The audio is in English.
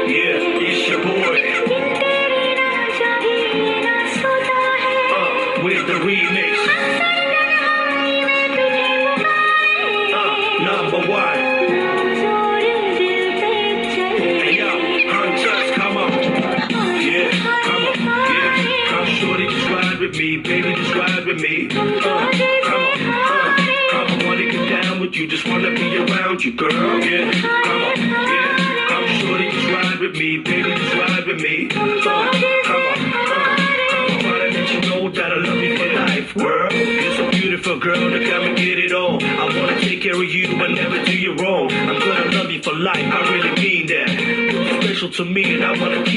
Yeah, it's your boy. With the remix. Number one. Hey yo, hunters, come on. Yeah, come on. Yeah, come shorty, just ride with me, baby, just ride with me. Come on, come on, wanna get down with you, just wanna be around you, girl. Yeah, come on, yeah, come shorty, just ride with me, baby, just ride with me. Come on, wanna let you know that I love you for life, girl. You're so beautiful, girl, to come and get it on. I wanna take care of you and never do you wrong. I'm gonna love you for life, I really mean that. You're special to me and I wanna keep